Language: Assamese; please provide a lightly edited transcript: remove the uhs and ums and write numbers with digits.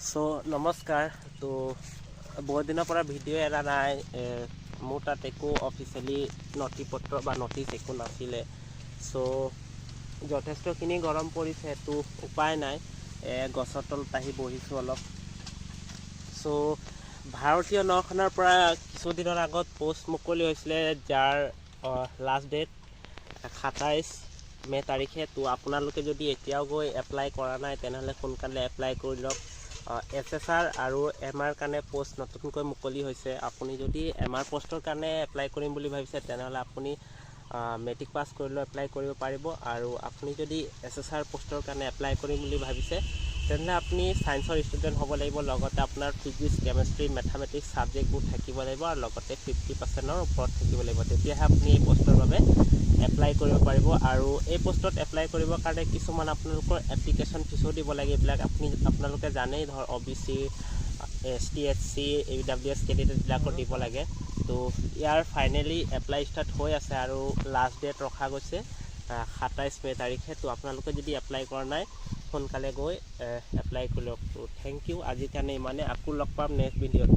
সো নমস্কাৰ তো বহুত দিনৰ পৰা ভিডিঅ' এৰা নাই মোৰ তাত একো অফিচিয়েলি নথিপত্ৰ বা নটিচ একো নাছিলে সো যথেষ্টখিনি গৰম পৰিছে তো উপায় নাই গছৰ তলত আহি বহিছোঁ অলপ সো ভাৰতীয় নৌসেনাৰ পৰা কিছুদিনৰ আগত পোষ্ট মুকলি হৈছিলে যাৰ লাষ্ট ডেট 27 মে তাৰিখে তো আপোনালোকে যদি এতিয়াও গৈ এপ্লাই কৰা নাই তেনেহ'লে সোনকালে এপ্লাই কৰি লওক SSR আৰু MR কাৰণে পোষ্ট নতুনকৈ মুকলি হৈছে আপুনি যদি MR পোষ্টৰ কাৰণে এপ্লাই কৰিম বুলি ভাবিছে তেনেহ'লে আপুনি মেট্ৰিক পাছ কৰিলেও এপ্লাই কৰিব পাৰিব আৰু আপুনি যদি SSR পোষ্টৰ কাৰণে এপ্লাই কৰিম বুলি ভাবিছে তেনেহ'লে আপুনি সায়েন্সৰ ষ্টুডেণ্ট হ'ব লাগিব লগতে আপোনাৰ ফিজিক্স কেমেষ্ট্ৰি মেথামেটিক্স ছাবজেক্টবোৰ থাকিব লাগিব আৰু লগতে 50%ৰ ওপৰত থাকিব লাগিব তেতিয়াহে আপুনি এই পোষ্টৰ বাবে এপ্লাই কৰিব পাৰিব আৰু এই পোষ্টত এপ্লাই কৰিবৰ কাৰণে কিছুমান আপোনালোকৰ এপ্লিকেশ্যন ফিজো দিব লাগে এইবিলাক আপোনালোকে জানেই ধৰ OBC ST SC AWS কেণ্ডিডেটবিলাকৰ দিব লাগে তো ইয়াৰ ফাইনেলি এপ্লাই ষ্টাৰ্ট হৈ আছে আৰু লাষ্ট ডেট ৰখা গৈছে 27 মে তাৰিখে তো আপোনালোকে যদি এপ্লাই কৰা নাই সোনকালে গৈ এপ্লাই কৰি লওক তো থেংক ইউ আজিৰ কাৰণে ইমানে আকৌ লগ পাম নেক্সট ভিডিঅ'ত